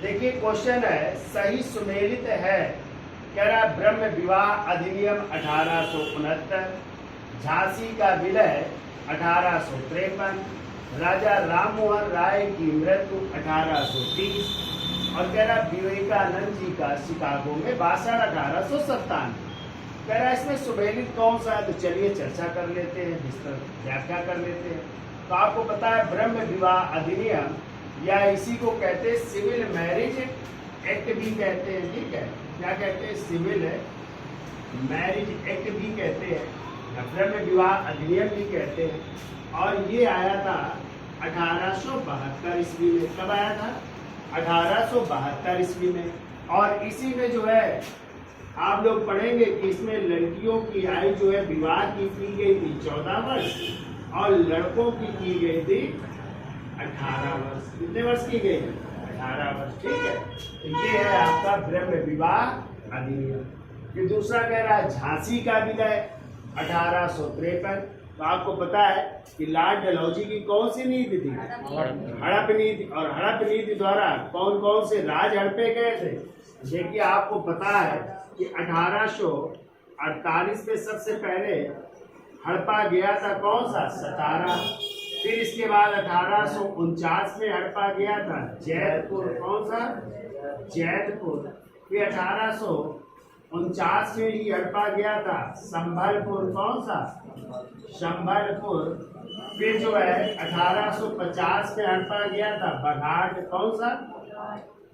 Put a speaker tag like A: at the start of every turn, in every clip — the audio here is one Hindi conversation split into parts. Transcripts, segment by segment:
A: देखिए क्वेश्चन है, सही सुमेलित है। कह रहा ब्रह्म विवाह अधिनियम 1869, झांसी का विलय 1853, राजा राम मोहन राय की मृत्यु 1830 और कह रहा विवेकानंद जी का शिकागो में भाषण 1897। कह रहा इसमें सुमेलित कौन सा है, तो चलिए चर्चा कर लेते हैं, विस्तार व्याख्या कर लेते हैं। तो आपको पता है ब्रह्म विवाह अधिनियम या इसी को कहते हैं सिविल मैरिज एक्ट भी कहते हैं। ठीक है, क्या कहते हैं, सिविल मैरिज एक्ट भी कहते हैं या ब्रह्म विवाह अधिनियम भी कहते हैं। और ये आया था 1872 ईस्वी में। कब आया था? 1872 ईस्वी में। और इसी में जो है आप लोग पढ़ेंगे कि इसमें लड़कियों की आयु जो है विवाह की गई थी 14 वर्ष और लड़कों की गई थी 18 वर्ष। कितने वर्ष की गई? 18 वर्ष। ठीक है, तो ये है आपका ब्रह्म विवाह अधिनियम। फिर दूसरा कह रहा है झांसी का विलय 1853। तो आपको पता है कि लॉर्ड डलहौजी की कौन सी नीति थी? हड़प नीति। और हड़प नीति द्वारा कौन कौन से राज हड़पे गए थे? देखिए आपको पता है कि 1848 में सबसे पहले हड़पा गया था कौन सा? सतारा। फिर इसके बाद 1849 में हड़पा गया था जैतपुर। कौन सा? जैतपुर। फिर 1849 में ही हड़पा गया था संभलपुर। कौन सा? संभलपुर। फिर जो है 1850 में हड़पा गया था बघाट। कौन सा?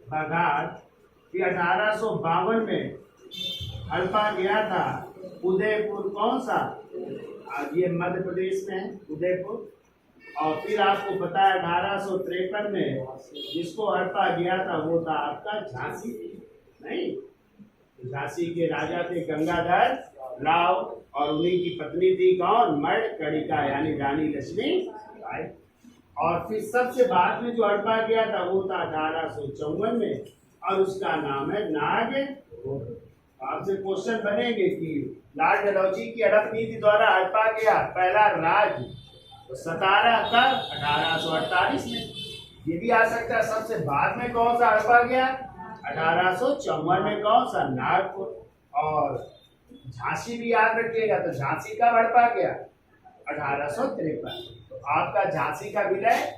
A: बघाट। फिर 1852 में हड़पा गया था उदयपुर। कौन सा? ये मध्य प्रदेश में है उदयपुर। और फिर आपको पता है 1853 में जिसको हड़पा गया था वो था आपका झांसी। नहीं, झांसी के राजा थे गंगाधर राव और उन्हीं की पत्नी थी कौन? मर्कड़िका यानी रानी लक्ष्मी बाई। और फिर सबसे बाद में जो हड़पा गया था वो था 1854 में और उसका नाम है नागौर। आपसे क्वेश्चन बनेंगे कि लॉर्ड डलहौजी की हड़प नीति द्वारा हड़पा गया पहला राज्य तो सतारा का 1848 में। ये भी आ सकता है सबसे बाद में कौन सा हड़पा गया? 1854 में कौन सा? नागपुर। और झांसी भी याद रखिएगा, तो झांसी कब हड़पा गया? 1853। तो आपका झांसी का विलय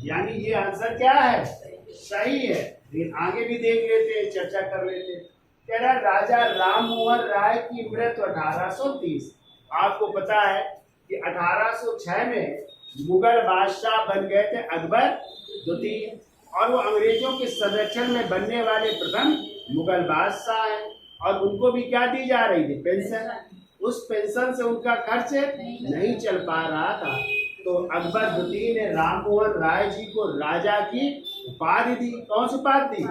A: यानी ये आंसर क्या है? सही है। लेकिन आगे भी देख लेते हैं, चर्चा कर लेते हैं। कह रहा राजा राम मोहन राय की मृत्यु 1830। आपको पता है कि 1806 में मुगल बादशाह बन गए थे अकबर द्वितीय और वो अंग्रेजों के संरक्षण में बनने वाले प्रथम मुगल बादशाह हैं। और उनको भी क्या दी जा रही थी? पेंशन। उस पेंशन से उनका खर्च नहीं चल पा रहा था, तो अकबर द्वितीय ने राम मोहन राय जी को राजा की उपाधि दी। कौन सी उपाधि?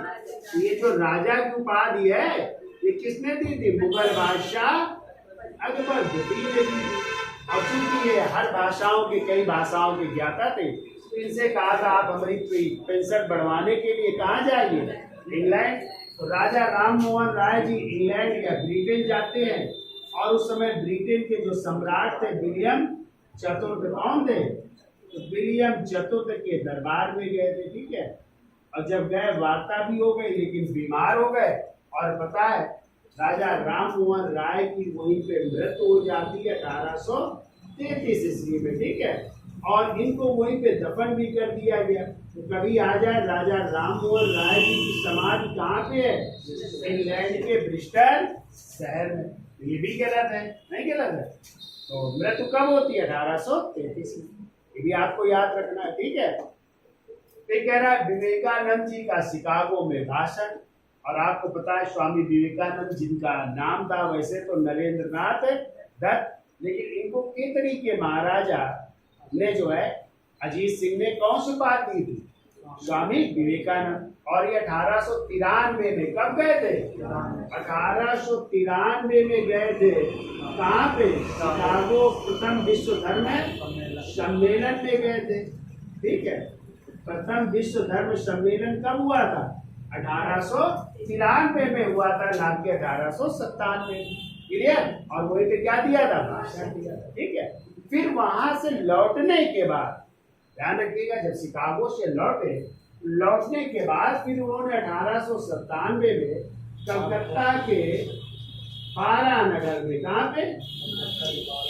A: ये जो राजा की उपाधि है ये किसने दी थी? मुगल बादशाह अकबर द्वितीय ने दी। और चूंकि ये हर भाषाओं के कई भाषाओं के ज्ञाता थे तो इनसे कहा था आप हमारी पेंशन बढ़वाने के लिए कहाँ जाइए? इंग्लैंड। तो राजा राम मोहन राय जी इंग्लैंड या ब्रिटेन जाते हैं और उस समय ब्रिटेन के जो सम्राट थे विलियम चतुर्थ कौन थे? तो विलियम चतुर्थ के दरबार में गए थे। ठीक है, और जब गए वार्ता भी हो गई लेकिन बीमार हो गए और पता है राजा राम मोहन राय की वहीं पे मृत्यु हो जाती है 1833 ईस्वी में। ठीक है, और इनको वहीं पे दफन भी कर दिया गया। तो कभी आ जाए राजा राम मोहन राय जी की समाधि कहाँ पे है? इंग्लैंड के ब्रिस्टल शहर में। ये भी गलत है, नहीं गलत है। तो मृत्यु कब होती है? 1833 में। ये भी आपको याद रखना है। ठीक है, फिर कह रहा है विवेकानंद जी का शिकागो में भाषण। और आपको पता है स्वामी विवेकानंद जिनका नाम था वैसे तो नरेंद्र नाथ दत्त, लेकिन इनको केतरी के महाराजा ने जो है अजीत सिंह ने कौन सी बात दी थी? स्वामी विवेकानंद। और ये 1893 में कब गए थे? 1893 में गए थे। कहाँ पे? शिकागो प्रथम विश्व धर्म सम्मेलन में गए थे। ठीक है, प्रथम विश्व धर्म सम्मेलन कब हुआ था? 1893 में हुआ था, ना कि 1897। क्लियर? और वही पे क्या दिया था? भाषण दिया था। ठीक है, फिर वहां से लौटने के बाद ध्यान रखिएगा, जब शिकागो से लौटे लौटने के बाद फिर उन्होंने 1897 में कलकत्ता के पारा नगर में, कहाँ पे,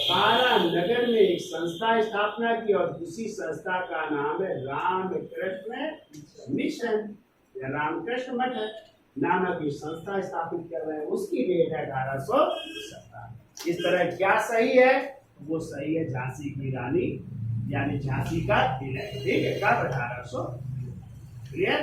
A: पारा नगर में एक संस्था स्थापना की और उसी संस्था का नाम है रामकृष्ण मिशन या रामकृष्ण मठ नामक ये संस्था स्थापित कर रहे हैं। उसकी डेट है 1857। इस तरह क्या सही है? वो सही है झांसी की रानी यानी झांसी का विलय। ठीक है, कब? 1800। क्लियर?